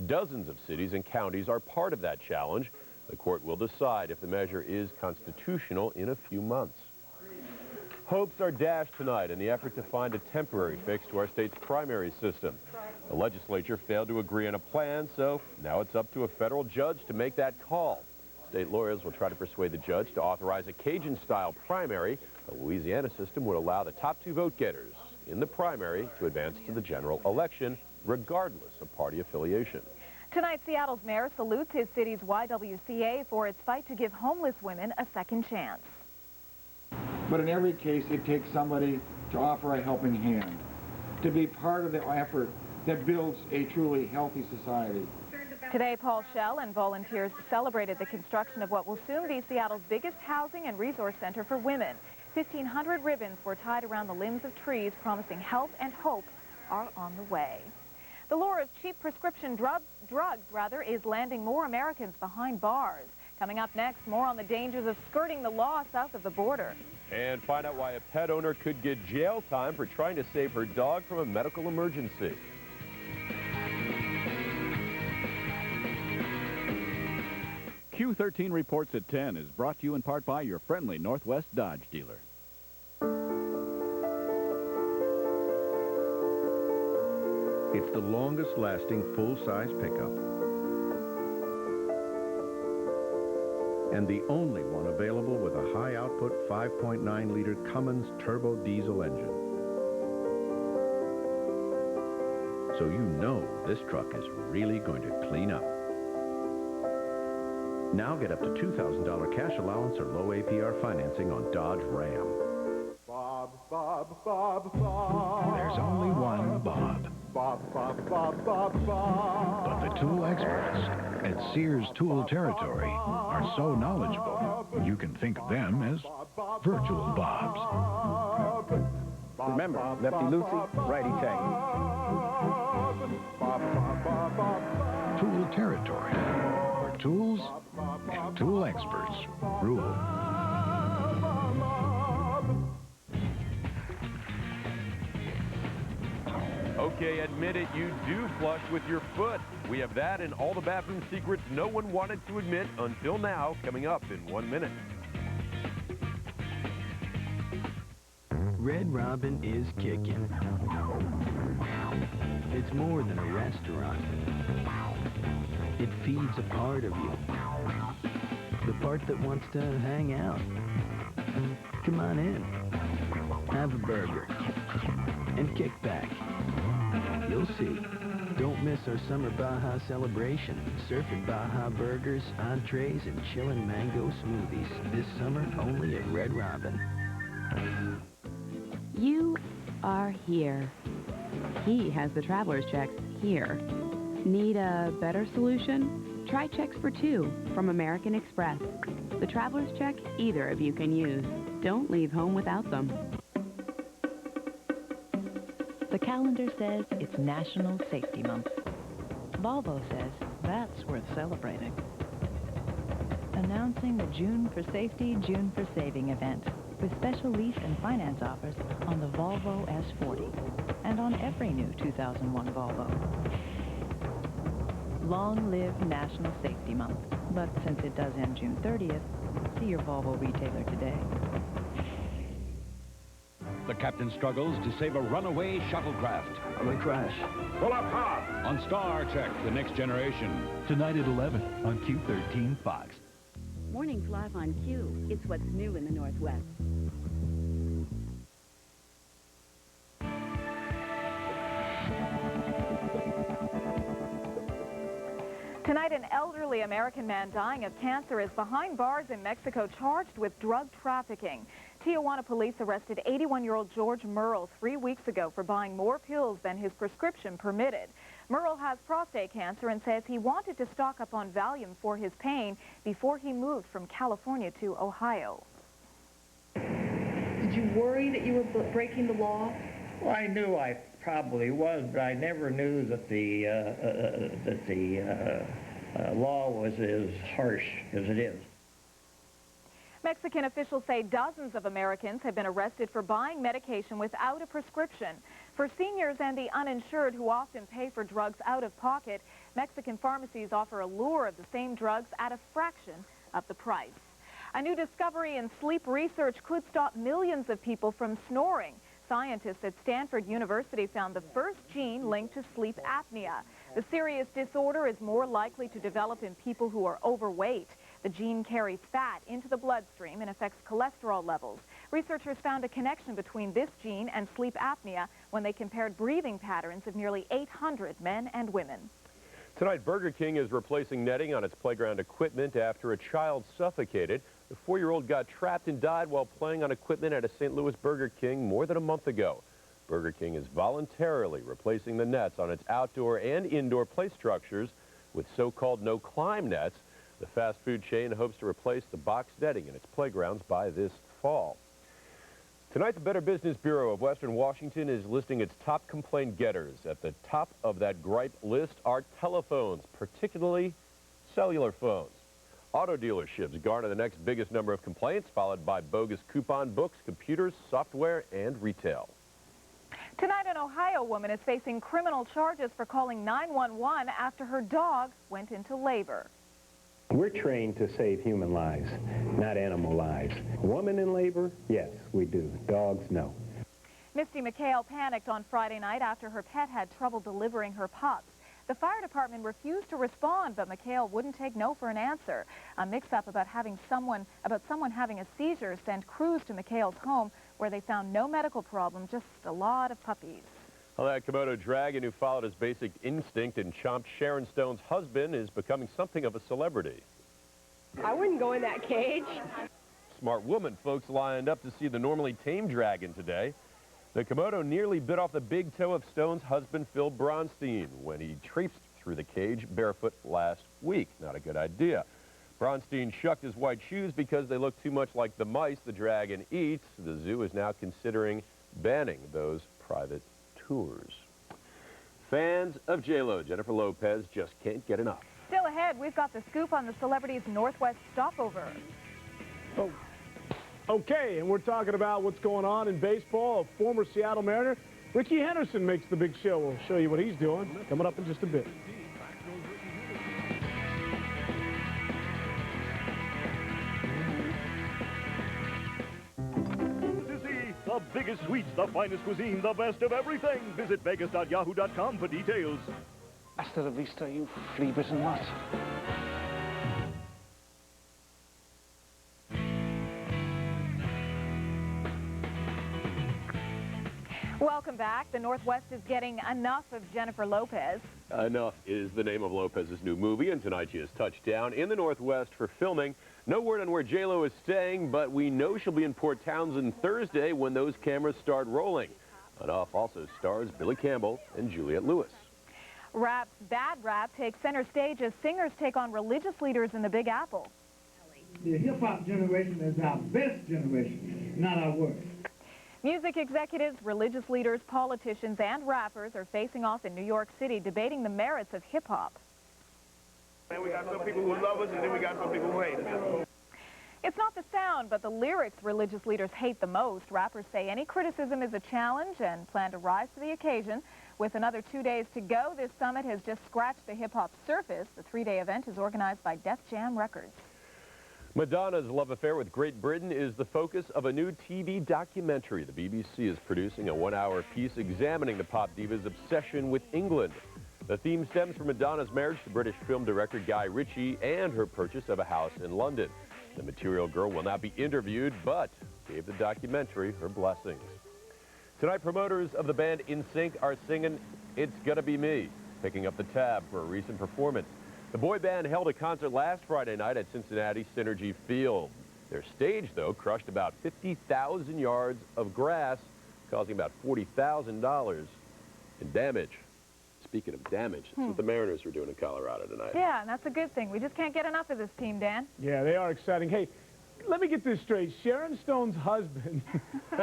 Dozens of cities and counties are part of that challenge. The court will decide if the measure is constitutional in a few months. Hopes are dashed tonight in the effort to find a temporary fix to our state's primary system. The legislature failed to agree on a plan, so now it's up to a federal judge to make that call. State lawyers will try to persuade the judge to authorize a Cajun-style primary. The Louisiana system would allow the top 2 vote-getters in the primary to advance to the general election, regardless of party affiliation. Tonight, Seattle's mayor salutes his city's YWCA for its fight to give homeless women a second chance. But in every case, it takes somebody to offer a helping hand, to be part of the effort that builds a truly healthy society. Today, Paul Schell and volunteers celebrated the construction of what will soon be Seattle's biggest housing and resource center for women. 1,500 ribbons were tied around the limbs of trees promising help and hope are on the way. The lure of cheap prescription drugs is landing more Americans behind bars. Coming up next, more on the dangers of skirting the law south of the border. And find out why a pet owner could get jail time for trying to save her dog from a medical emergency. Q13 Reports at 10 is brought to you in part by your friendly Northwest Dodge dealer. It's the longest-lasting full-size pickup and the only one available with a high-output 5.9-liter Cummins turbo diesel engine. So you know this truck is really going to clean up. Now get up to $2,000 cash allowance or low APR financing on Dodge Ram. Bob, Bob, Bob, Bob. There's only one Bob. Bob, Bob, Bob, Bob, Bob. But the tool experts at Sears Tool Territory are so knowledgeable, you can think of them as virtual Bobs. Remember, lefty loosey, righty tighty. Tool Territory, where tools and tool experts rule. Okay, admit it, you do flush with your foot. We have that and all the bathroom secrets no one wanted to admit until now, coming up in 1 minute. Red Robin is kicking. It's more than a restaurant. It feeds a part of you. The part that wants to hang out. Come on in. Have a burger. And kick back. You'll see. Don't miss our summer Baja celebration. Surfing Baja burgers, entrees, and chillin' mango smoothies. This summer only at Red Robin. You are here. He has the traveler's checks here. Need a better solution? Try checks for two from American Express. The traveler's check either of you can use. Don't leave home without them. The calendar says it's National Safety Month. Volvo says that's worth celebrating. Announcing the June for Safety, June for Saving event with special lease and finance offers on the Volvo S40 and on every new 2001 Volvo. Long live National Safety Month, but since it does end June 30th, see your Volvo retailer today. The captain struggles to save a runaway shuttlecraft. I'm gonna crash. Pull up hard! On Star Trek, The Next Generation. Tonight at 11 on Q13 Fox. Mornings live on Q. It's what's new in the Northwest. Tonight, an elderly American man dying of cancer is behind bars in Mexico, charged with drug trafficking. Tijuana police arrested 81-year-old George Merle 3 weeks ago for buying more pills than his prescription permitted. Merle has prostate cancer and says he wanted to stock up on Valium for his pain before he moved from California to Ohio. Did you worry that you were breaking the law? Well, I knew I probably was, but I never knew that the law was as harsh as it is. Mexican officials say dozens of Americans have been arrested for buying medication without a prescription. For seniors and the uninsured who often pay for drugs out of pocket, Mexican pharmacies offer a lure of the same drugs at a fraction of the price. A new discovery in sleep research could stop millions of people from snoring. Scientists at Stanford University found the first gene linked to sleep apnea. The serious disorder is more likely to develop in people who are overweight. The gene carries fat into the bloodstream and affects cholesterol levels. Researchers found a connection between this gene and sleep apnea when they compared breathing patterns of nearly 800 men and women. Tonight, Burger King is replacing netting on its playground equipment after a child suffocated. The 4-year-old got trapped and died while playing on equipment at a St. Louis Burger King more than a month ago. Burger King is voluntarily replacing the nets on its outdoor and indoor play structures with so-called no-climb nets. The fast food chain hopes to replace the box netting in its playgrounds by this fall. Tonight, the Better Business Bureau of Western Washington is listing its top complaint getters. At the top of that gripe list are telephones, particularly cellular phones. Auto dealerships garner the next biggest number of complaints, followed by bogus coupon books, computers, software, and retail. Tonight, an Ohio woman is facing criminal charges for calling 911 after her dog went into labor. We're trained to save human lives, not animal lives. Women in labor? Yes, we do. Dogs, no. Misty McHale panicked on Friday night after her pet had trouble delivering her pups. The fire department refused to respond, but McHale wouldn't take no for an answer. A mix-up about someone having a seizure sent crews to McHale's home, where they found no medical problem, just a lot of puppies. Well, that Komodo dragon who followed his basic instinct and chomped Sharon Stone's husband is becoming something of a celebrity. I wouldn't go in that cage. Smart woman, folks lined up to see the normally tame dragon today. The Komodo nearly bit off the big toe of Stone's husband, Phil Bronstein, when he traipsed through the cage barefoot last week. Not a good idea. Bronstein shucked his white shoes because they look too much like the mice the dragon eats. The zoo is now considering banning those private tours. Fans of J-Lo, Jennifer Lopez, just can't get enough. Still ahead, we've got the scoop on the celebrity's Northwest stopover. Oh. Okay, and we're talking about what's going on in baseball. A former Seattle Mariner, Ricky Henderson, makes the big show. We'll show you what he's doing coming up in just a bit. The biggest sweets, the finest cuisine, the best of everything. Visit vegas.yahoo.com for details. Hasta la vista, you flea-bitten nuts. Welcome back. The Northwest is getting enough of Jennifer Lopez. Enough is the name of Lopez's new movie, and tonight she has touched down in the Northwest for filming. No word on where J-Lo is staying, but we know she'll be in Port Townsend Thursday when those cameras start rolling. Enough also stars Billy Campbell and Juliette Lewis. Rap's Bad Rap takes center stage as singers take on religious leaders in the Big Apple. The hip-hop generation is our best generation, not our worst. Music executives, religious leaders, politicians, and rappers are facing off in New York City debating the merits of hip-hop. And we got some people who love us, and then we got some people who hate us. It's not the sound, but the lyrics religious leaders hate the most. Rappers say any criticism is a challenge and plan to rise to the occasion. With another 2 days to go, this summit has just scratched the hip-hop surface. The three-day event is organized by Def Jam Records. Madonna's love affair with Great Britain is the focus of a new TV documentary. The BBC is producing a one-hour piece examining the pop diva's obsession with England. The theme stems from Madonna's marriage to British film director Guy Ritchie and her purchase of a house in London. The Material Girl will not be interviewed, but gave the documentary her blessings. Tonight, promoters of the band NSYNC are singing It's Gonna Be Me, picking up the tab for a recent performance. The boy band held a concert last Friday night at Cincinnati Synergy Field. Their stage, though, crushed about 50,000 yards of grass, causing about $40,000 in damage. Speaking of damage, that's what the Mariners are doing in Colorado tonight. Yeah, and that's a good thing. We just can't get enough of this team, Dan. Yeah, they are exciting. Hey, let me get this straight. Sharon Stone's husband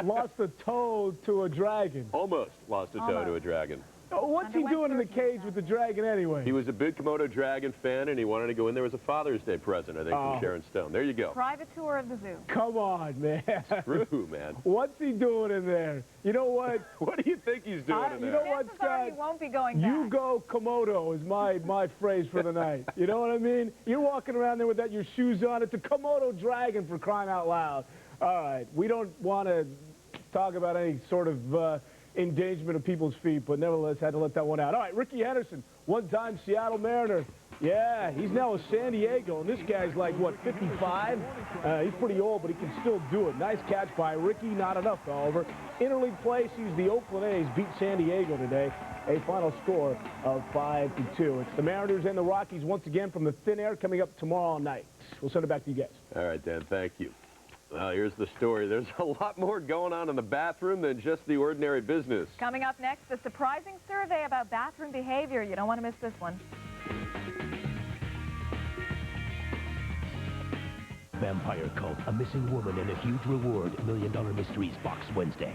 lost a toe to a dragon. Almost lost a toe to a dragon. What's he doing in the cage with the dragon anyway? He was a big Komodo dragon fan, and he wanted to go in there as a Father's Day present, I think, from Sharon Stone. There you go. Private tour of the zoo. Come on, man. True, man. What's he doing in there? You know what? What do you think he's doing in there? You know what, Scott? He won't be going back. You go Komodo is my phrase for the night. You know what I mean? You're walking around there with your shoes on. It's a Komodo dragon, for crying out loud. All right, we don't want to talk about any sort of endangerment of people's feet, but nevertheless had to let that one out. All right, Ricky Henderson, one-time Seattle Mariner. Yeah, he's now with San Diego, and this guy's like, what, 55? He's pretty old, but he can still do it. Nice catch by Ricky, not enough, however. Interleague play sees the Oakland A's beat San Diego today, a final score of 5-2. It's the Mariners and the Rockies once again from the thin air coming up tomorrow night. We'll send it back to you guys. All right, Dan, thank you. Here's the story. There's a lot more going on in the bathroom than just the ordinary business. Coming up next, the surprising survey about bathroom behavior. You don't want to miss this one. Vampire Cult, a missing woman and a huge reward. $1 Million Mysteries Box Wednesday.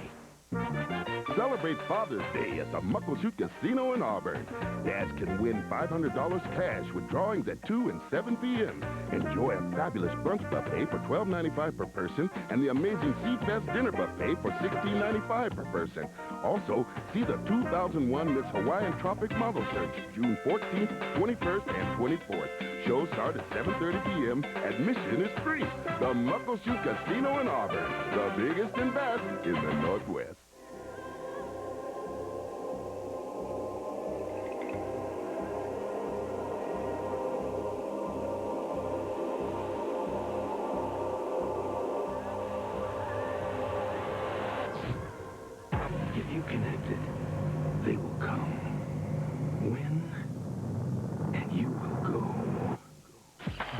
Celebrate Father's Day at the Muckleshoot Casino in Auburn. Dads can win $500 cash with drawings at 2 and 7 p.m. Enjoy a fabulous brunch buffet for $12.95 per person and the amazing Sea Fest dinner buffet for $16.95 per person. Also, see the 2001 Miss Hawaiian Tropic Model Search, June 14th, 21st, and 24th. Shows start at 7:30 p.m. Admission is free. The Muckleshoot Casino in Auburn, the biggest and best in the Northwest. If you connect it, they will come. Win, and you will go.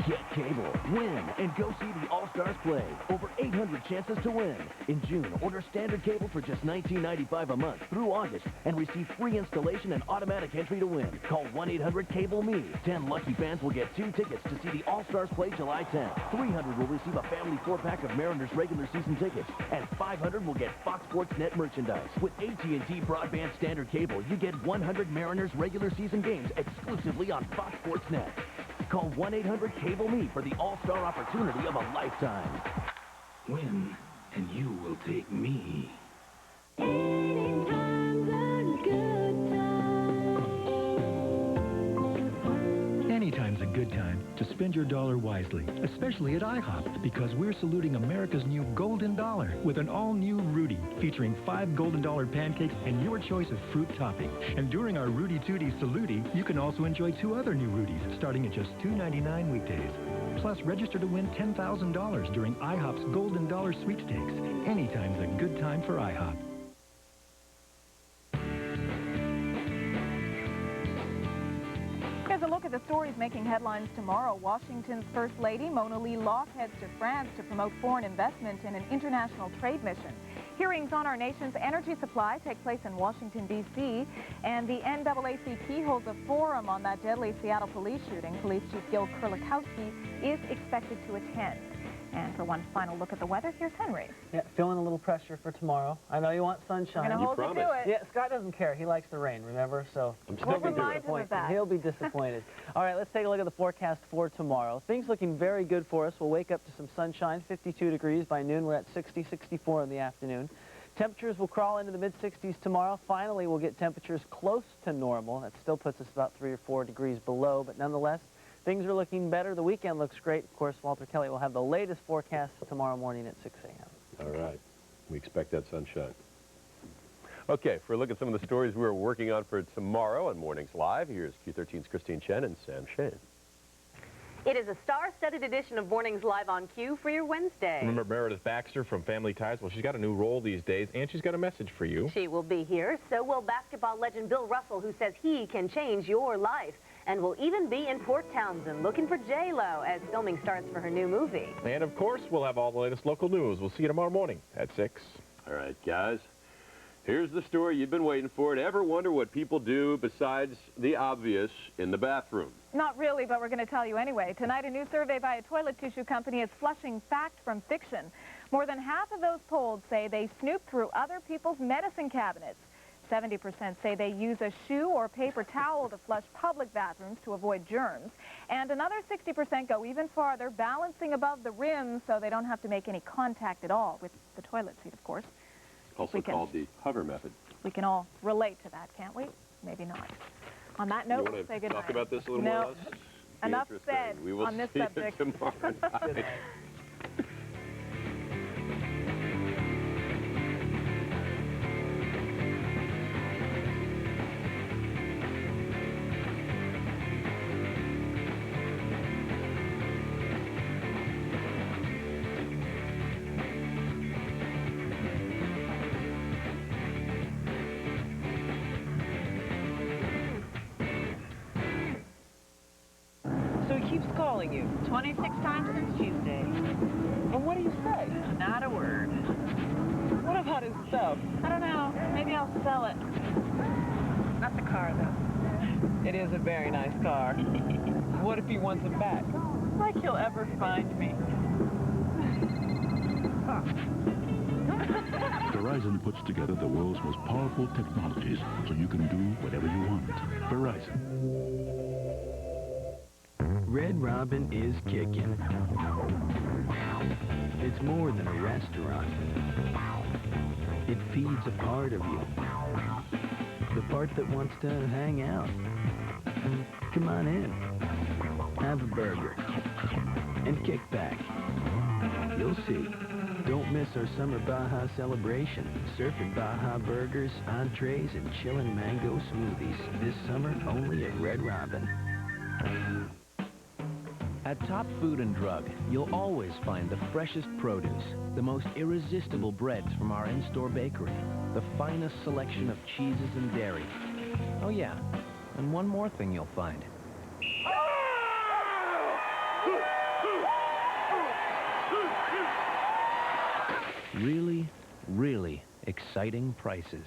Get cable, win, and go see the All-Stars play. Over 800 chances to win. In June, order standard cable for just $19.95 a month through August and receive free installation and automatic entry to win. Call 1-800-CABLE-ME. 10 lucky fans will get 2 tickets to see the All-Stars play July 10th. 300 will receive a family 4-pack of Mariners regular season tickets, and 500 will get Fox Sports Net merchandise. With AT&T broadband standard cable, you get 100 Mariners regular season games exclusively on Fox Sports Net. Call 1-800-CABLE-ME for the all-star opportunity of a lifetime. Win, and you will take me. Anytime's a good time to spend your dollar wisely, especially at IHOP, because we're saluting America's new Golden Dollar with an all-new Rudy, featuring 5 Golden Dollar pancakes and your choice of fruit topping. And during our Rudy Tootie Saluti, you can also enjoy 2 other new Rudies, starting at just $2.99 weekdays. Plus, register to win $10,000 during IHOP's Golden Dollar Sweepstakes. Anytime's a good time for IHOP. Here's a look at the stories making headlines tomorrow. Washington's First Lady, Mona Lee Locke, heads to France to promote foreign investment in an international trade mission. Hearings on our nation's energy supply take place in Washington, D.C., and the NAACP holds a forum on that deadly Seattle police shooting. Police Chief Gil Kurlikowski is expected to attend. And for one final look at the weather, here's Henry. Yeah, feeling a little pressure for tomorrow. I know you want sunshine. We're going to hold you to it. Yeah, Scott doesn't care. He likes the rain, remember? So we'll remind him of that. He'll be disappointed. All right, let's take a look at the forecast for tomorrow. Things looking very good for us. We'll wake up to some sunshine, 52 degrees by noon. We're at 60, 64 in the afternoon. Temperatures will crawl into the mid-60s tomorrow. Finally, we'll get temperatures close to normal. That still puts us about 3 or 4 degrees below, but nonetheless, things are looking better. The weekend looks great. Of course, Walter Kelly will have the latest forecast tomorrow morning at 6 a.m. All right. We expect that sunshine. Okay, for a look at some of the stories we're working on for tomorrow on Mornings Live, here's Q13's Christine Chen and Sam Shane. It is a star-studded edition of Mornings Live on Q for your Wednesday. Remember Meredith Baxter from Family Ties? Well, she's got a new role these days, and she's got a message for you. She will be here. So will basketball legend Bill Russell, who says he can change your life. And will even be in Port Townsend looking for J-Lo as filming starts for her new movie. And, of course, we'll have all the latest local news. We'll see you tomorrow morning at 6. All right, guys. Here's the story you've been waiting for. Ever wonder what people do besides the obvious in the bathroom? Not really, but we're going to tell you anyway. Tonight, a new survey by a toilet tissue company is flushing fact from fiction. More than half of those polled say they snoop through other people's medicine cabinets. 70% say they use a shoe or paper towel to flush public bathrooms to avoid germs. And another 60% go even farther, balancing above the rim so they don't have to make any contact at all with the toilet seat, of course. Also called the hover method. We can all relate to that, can't we? Maybe not. On that note, we'll say good night. Talk about this a little no. more? Enough said we will on this see subject. You tomorrow night. So he keeps calling you? 26 times since Tuesday. And what do you say? Not a word. What about his stuff? I don't know. Maybe I'll sell it. Not the car, though. It is a very nice car. What if he wants it back? Like he'll ever find me. Verizon puts together the world's most powerful technologies so you can do whatever you want. Verizon. Red Robin is kicking. It's more than a restaurant. It feeds a part of you. The part that wants to hang out. Come on in. Have a burger. And kick back. You'll see. Don't miss our summer Baja celebration. Surfing Baja burgers, entrees, and chillin' mango smoothies. This summer, only at Red Robin. At Top Food and Drug, you'll always find the freshest produce, the most irresistible breads from our in-store bakery, the finest selection of cheeses and dairy. Oh yeah, and one more thing you'll find. Really, really exciting prices.